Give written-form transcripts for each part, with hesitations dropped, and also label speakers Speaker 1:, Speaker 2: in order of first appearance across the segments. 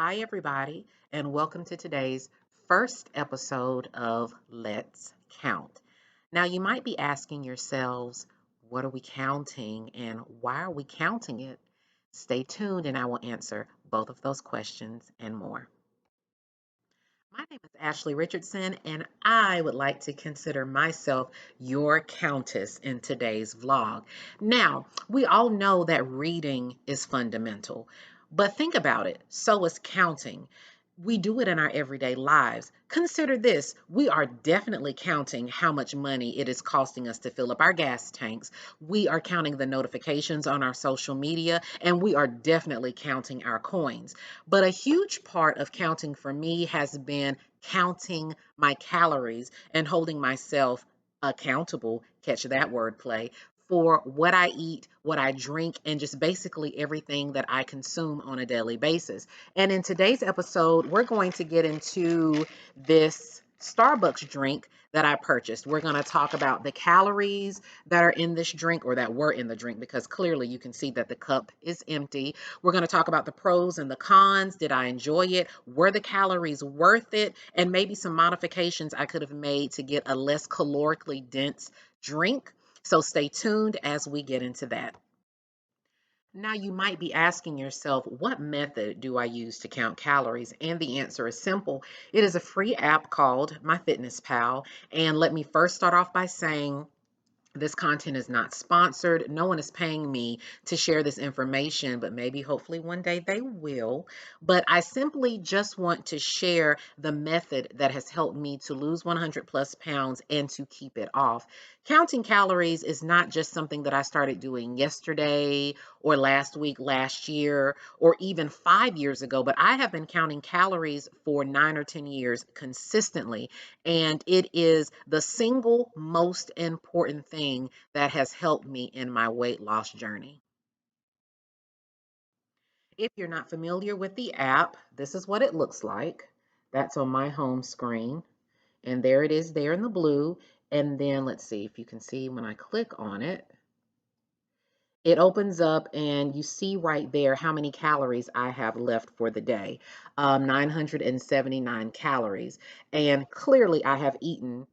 Speaker 1: Hi, everybody, and welcome to today's first episode of Let's Count. Now, you might be asking yourselves, what are we counting and why are we counting it? Stay tuned, and I will answer both of those questions and more. My name is Ashley Richardson, and I would like to consider myself your countess in today's vlog. Now, we all know that reading is fundamental, but think about it, so is counting. We do it in our everyday lives. Consider this, we are definitely counting how much money it is costing us to fill up our gas tanks. We are counting the notifications on our social media, and we are definitely counting our coins. But a huge part of counting for me has been counting my calories and holding myself accountable, catch that wordplay, for what I eat, what I drink, and just basically everything that I consume on a daily basis. And in today's episode, we're going to get into this Starbucks drink that I purchased. We're going to talk about the calories that are in this drink or that were in the drink because clearly you can see that the cup is empty. We're going to talk about the pros and the cons. Did I enjoy it? Were the calories worth it? And maybe some modifications I could have made to get a less calorically dense drink. So stay tuned as we get into that. Now, you might be asking yourself, what method do I use to count calories? And the answer is simple. It is a free app called MyFitnessPal. And let me first start off by saying, this content is not sponsored. No one is paying me to share this information, but maybe hopefully one day they will. But I simply just want to share the method that has helped me to lose 100 plus pounds and to keep it off. Counting calories is not just something that I started doing yesterday or last week, last year, or even 5 years ago, but I have been counting calories for 9 or 10 years consistently. And it is the single most important thing that has helped me in my weight loss journey. If you're not familiar with the app, this is what it looks like. That's on my home screen. And there it is there in the blue. And then let's see if you can see when I click on it, it opens up and you see right there how many calories I have left for the day. 979 calories. And clearly I have eaten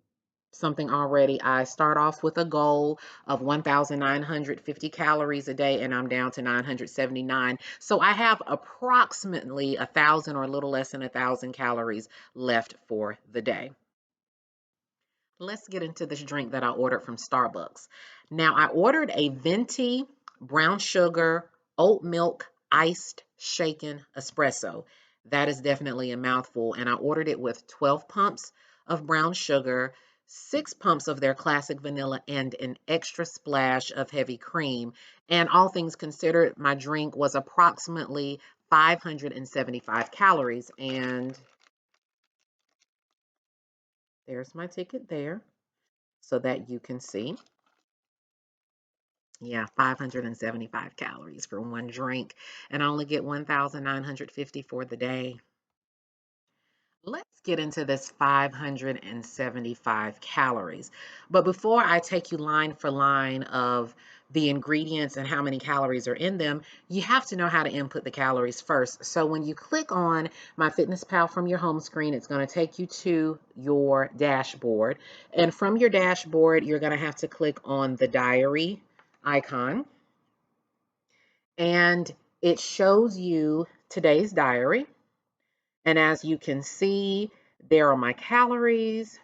Speaker 1: something already. I start off with a goal of 1,950 calories a day, and I'm down to 979. So I have approximately 1,000 or a little less than 1,000 calories left for the day. Let's get into this drink that I ordered from Starbucks. Now, I ordered a venti brown sugar oat milk iced shaken espresso. That is definitely a mouthful. And I ordered it with 12 pumps of brown sugar, 6 pumps of their classic vanilla, and an extra splash of heavy cream. And all things considered, my drink was approximately 575 calories. And there's my ticket there so that you can see. Yeah, 575 calories for one drink, and I only get 1,950 for the day. Let's get into this 575 calories. But before I take you line for line of the ingredients and how many calories are in them, you have to know how to input the calories first. So when you click on MyFitnessPal from your home screen, it's going to take you to your dashboard. And from your dashboard, you're going to have to click on the diary icon. And it shows you today's diary. And as you can see, there are my calories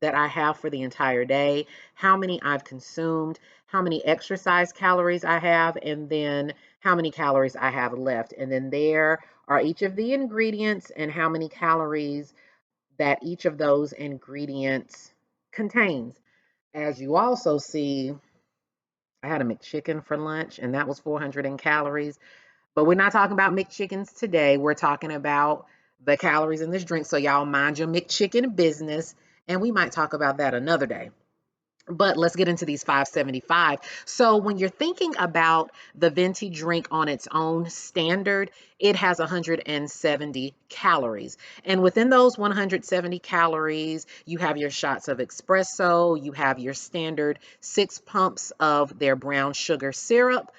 Speaker 1: that I have for the entire day, how many I've consumed, how many exercise calories I have, and then how many calories I have left. And then there are each of the ingredients and how many calories that each of those ingredients contains. As you also see, I had a McChicken for lunch, and that was 400 in calories. But we're not talking about McChickens today. We're talking about the calories in this drink. So y'all mind your McChicken business. And we might talk about that another day. But let's get into these 575. So when you're thinking about the venti drink on its own standard, it has 170 calories. And within those 170 calories, you have your shots of espresso, you have your standard 6 pumps of their brown sugar syrup.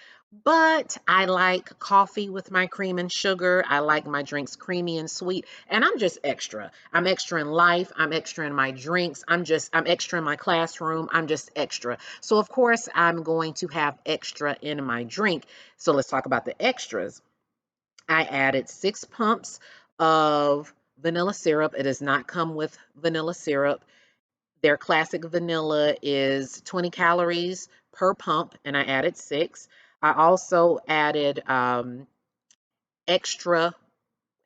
Speaker 1: But I like coffee with my cream and sugar. I like my drinks creamy and sweet. And I'm just extra. I'm extra in life. I'm extra in my drinks. I'm extra in my classroom. I'm just extra. So, of course, I'm going to have extra in my drink. So, let's talk about the extras. I added 6 pumps of vanilla syrup. It does not come with vanilla syrup. Their classic vanilla is 20 calories per pump, and I added six. I also added extra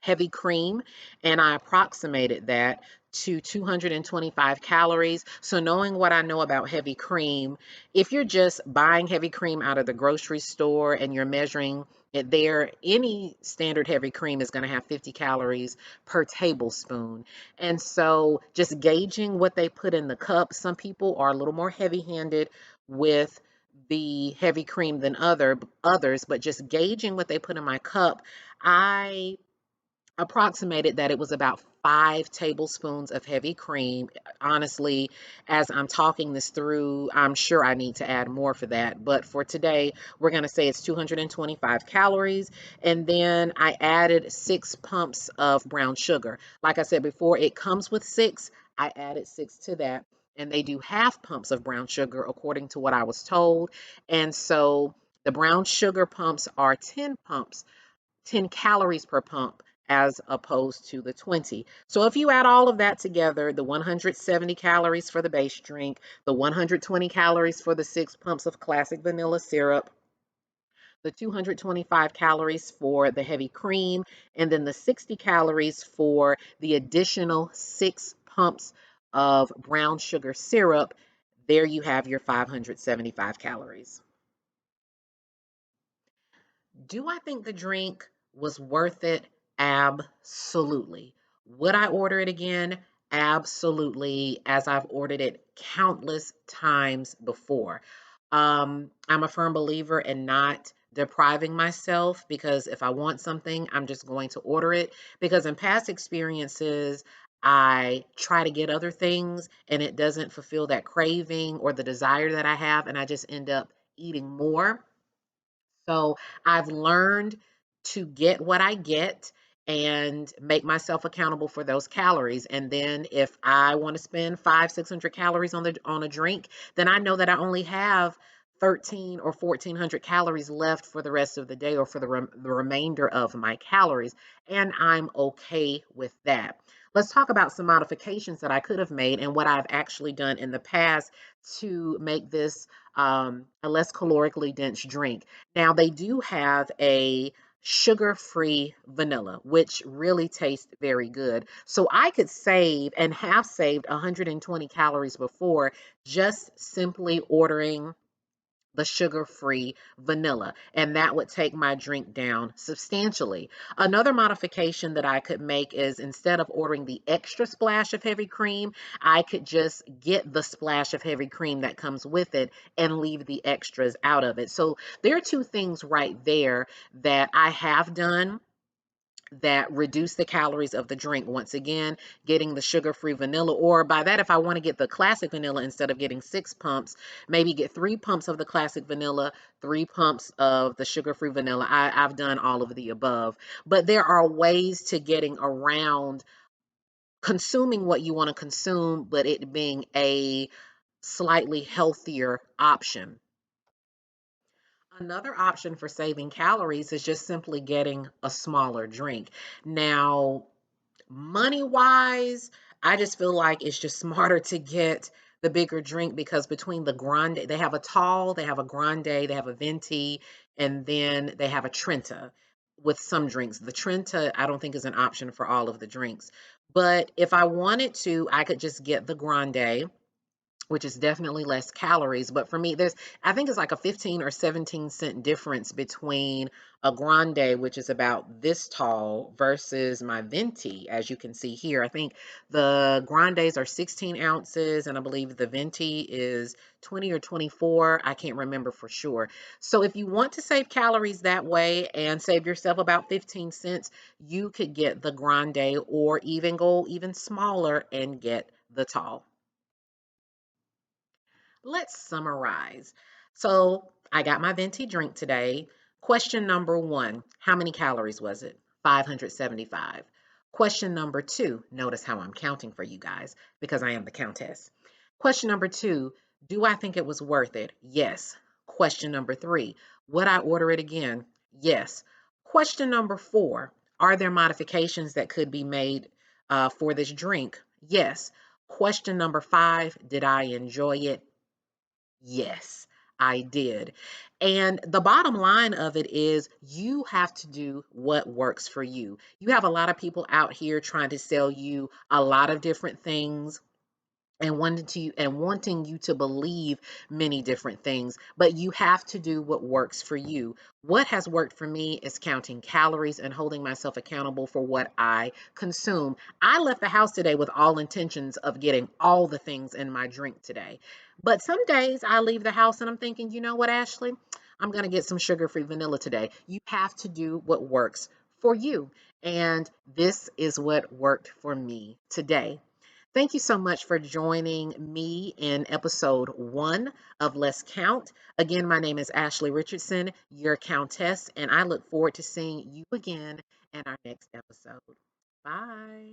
Speaker 1: heavy cream, and I approximated that to 225 calories. So, knowing what I know about heavy cream, if you're just buying heavy cream out of the grocery store and you're measuring it there, any standard heavy cream is going to have 50 calories per tablespoon. And so, just gauging what they put in the cup, some people are a little more heavy handed with the heavy cream than others, but just gauging what they put in my cup, I approximated that it was about 5 tablespoons of heavy cream. Honestly, as I'm talking this through, I'm sure I need to add more for that. But for today, we're going to say it's 225 calories. And then I added 6 pumps of brown sugar. Like I said before, it comes with six. I added six to that. And they do half pumps of brown sugar, according to what I was told. And so the brown sugar pumps are 10 pumps 10 calories per pump as opposed to the 20. So if you add all of that together, the 170 calories for the base drink, the 120 calories for the 6 pumps of classic vanilla syrup, the 225 calories for the heavy cream, and then the 60 calories for the additional 6 pumps of brown sugar syrup, there you have your 575 calories. Do I think the drink was worth it? Absolutely. Would I order it again? Absolutely, as I've ordered it countless times before. I'm a firm believer in not depriving myself because if I want something, I'm just going to order it. Because in past experiences, I try to get other things and it doesn't fulfill that craving or the desire that I have, and I just end up eating more. So I've learned to get what I get and make myself accountable for those calories. And then if I want to spend 600 calories on a drink, then I know that I only have 13 or 1400 calories left for the rest of the day or for the remainder of my calories. And I'm okay with that. Let's talk about some modifications that I could have made and what I've actually done in the past to make this a less calorically dense drink. Now, they do have a sugar-free vanilla, which really tastes very good. So I could save and have saved 120 calories before just simply ordering the sugar-free vanilla, and that would take my drink down substantially. Another modification that I could make is instead of ordering the extra splash of heavy cream, I could just get the splash of heavy cream that comes with it and leave the extras out of it. So there are two things right there that I have done that reduce the calories of the drink. Once again, getting the sugar-free vanilla, or by that, if I want to get the classic vanilla instead of getting 6 pumps, maybe get 3 pumps of the classic vanilla, 3 pumps of the sugar-free vanilla. I've done all of the above, but there are ways to getting around consuming what you want to consume, but it being a slightly healthier option. Another option for saving calories is just simply getting a smaller drink. Now, money wise, I just feel like it's just smarter to get the bigger drink because between the grande, they have a tall, they have a grande, they have a venti, and then they have a Trenta with some drinks. The Trenta, I don't think is an option for all of the drinks. But if I wanted to, I could just get the grande, which is definitely less calories. But for me, I think it's like a 15 or 17 cent difference between a grande, which is about this tall, versus my venti, as you can see here. I think the grandes are 16 ounces, and I believe the venti is 20 or 24. I can't remember for sure. So if you want to save calories that way and save yourself about 15 cents, you could get the grande or even go even smaller and get the tall. Let's summarize. So, I got my venti drink today. Question number one, how many calories was it? 575. Question number two, notice how I'm counting for you guys because I am the countess. Question number two, do I think it was worth it? Yes. Question number three, would I order it again? Yes. Question number four, are there modifications that could be made for this drink? Yes. Question number five, did I enjoy it? Yes, I did. And the bottom line of it is you have to do what works for you. You have a lot of people out here trying to sell you a lot of different things and wanting you to believe many different things, but you have to do what works for you. What has worked for me is counting calories and holding myself accountable for what I consume. I left the house today with all intentions of getting all the things in my drink today, but some days I leave the house and I'm thinking, you know what, Ashley, I'm going to get some sugar-free vanilla today. You have to do what works for you, and this is what worked for me today. Thank you so much for joining me in episode one of Let's Count. Again, my name is Ashley Richardson, your Countess, and I look forward to seeing you again in our next episode. Bye.